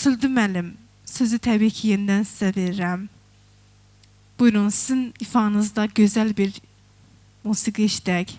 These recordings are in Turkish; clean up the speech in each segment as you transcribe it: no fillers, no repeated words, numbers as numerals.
Süldü müəllim, sözü təbii ki yenidən sizə verirəm. Buyurun, sizin ifanızda gözəl bir musiqi işlək.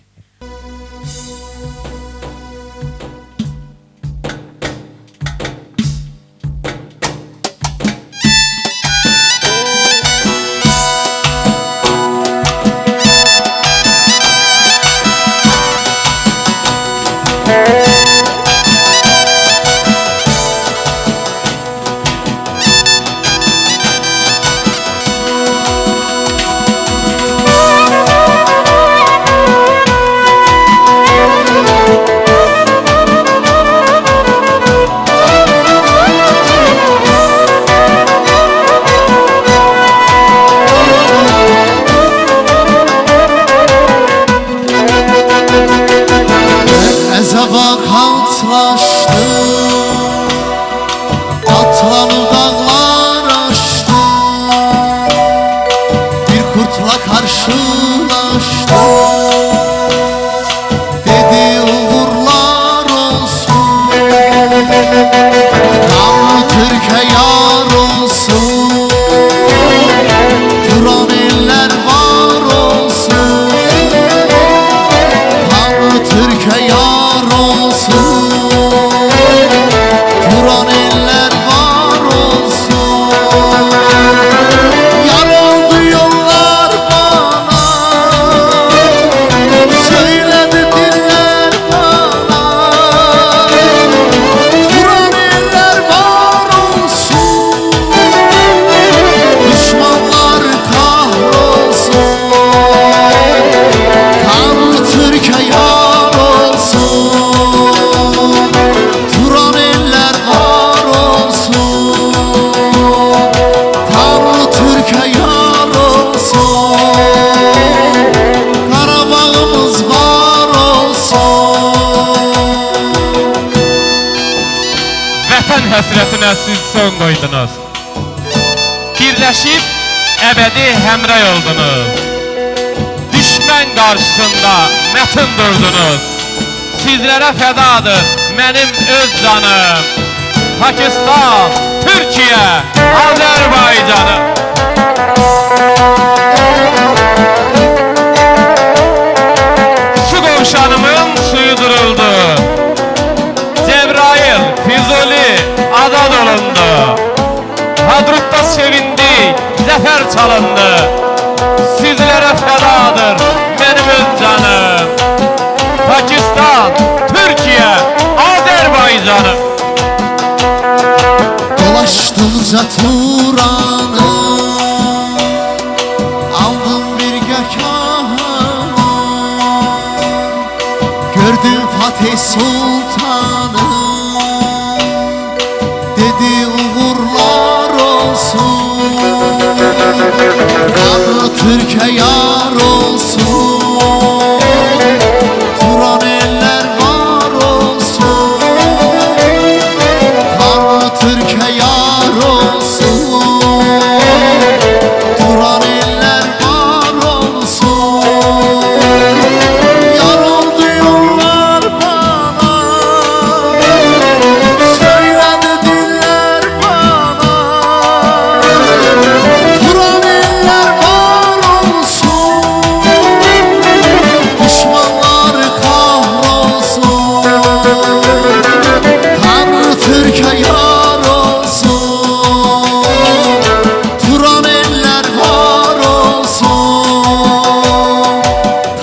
Atlanıp dağlar aştı, bir kurtla karşılaştı. Dedi uğurlar olsun, kanlı Türkiye yar olsun, duran eller var olsun, kanlı Türkiye yar olsun, duran eller var olsun. Yar oldu yollar bana, söyledi diller bana, duran eller var olsun, düşmanlar kahrolsun, kanlı Türkiye yar olsun, duran eller var olsun, kanlı Türkiye yar olsun, Qarabağımız var olsun. Vətən həsrətinə siz son qoydunuz. Birləşib əbədi həmrəy oldunuz. Düşmən qarşısında mətin durdunuz. Sizlərə fədadır mənim öz canım. Pakistan, Türkiyə, Azərbaycanım. Su qovşanımın suyu duruldu. Cebrail, Füzuli, ada dolundu. Hadrutda sevindik, zəfər çalındı. Sizlərə fədadır mənim öz canım. Pakistan, Türkiyə, Azərbaycanım. Dolaşdıkca Turan'ı, aldım bir gökhanı, gördüm Fatih Sultan'ı, dedi uğurlar olsun, kanlı Türkiye yar olsun, duran eller var olsun, kanlı Türkiye yar olsun, duran eller var olsun. Yar oldu yollar bana, söyledi diller bana, duran eller var olsun, düşmanlar kahrolsun, kanlı Türkiye yar olsun, duran eller var olsun,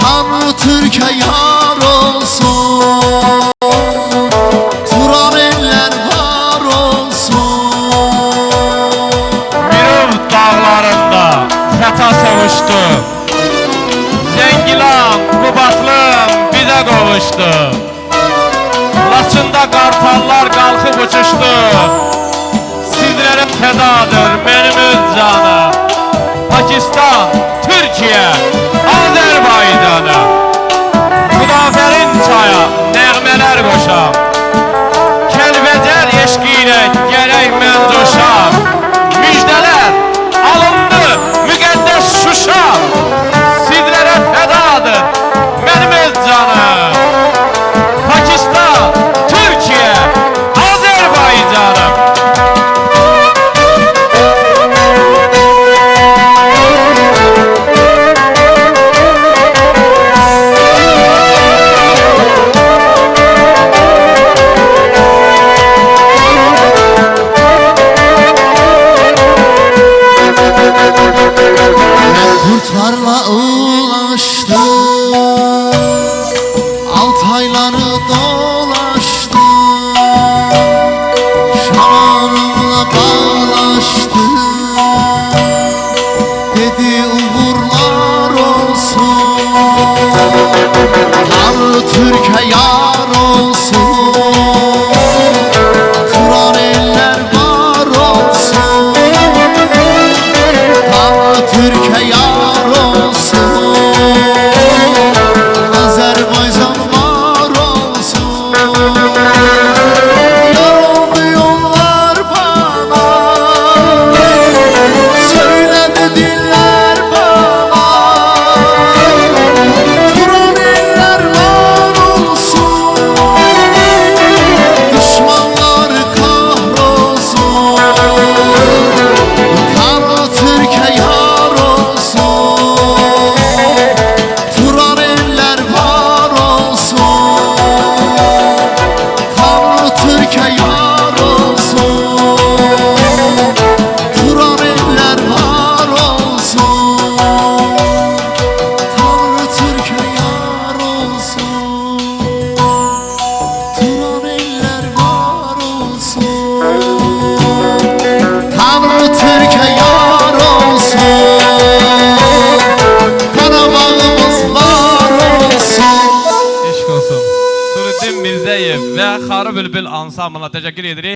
kanlı Türkiye yar olsun, duran eller var olsun. Mirov dağlarında fəta savuşdu. Zəngilan, Qubatlım bizə qovuşdu. Laçında qartallar qalxıb uçuşdu. Sizlərə fədadır mənim öz canım. Pakistan, Türkiyə, Azərbaycanım. Xudafərin çaya nəğmələr qoşam. Kəlbəcər eşqi ilə gərək mən coşam. Müjdələr alındı müqəddəs Şuşa. Sizlərə fədadır mənim öz canım. Pakistan, Türkiyə, Azərbaycanım. bağlaşdı. Dedi uğurlar olsun, Tanrı Türkiye yar olsun. Turan eller var olsun, Tanrı Türkiye yar olsun. Azerbaycan var olsun. Yar oldu yollar bana, söyledi diller bana. Turan eller var olsun, düşmanlar kahrolsun. Tanrı Türkiye yar olsun, Turan eller var olsun. Tanrı Türkiye yar olsun, Turan eller var olsun. Tanrı Türkiye yar olsun, Turan eller var olsun. Tanrı Türkiye yar olsun, Qarabağımız var olsun. Eşq olsun. Nuruddin Mirzəyev və Xarı Bülbül ansamblına təşəkkür edirik.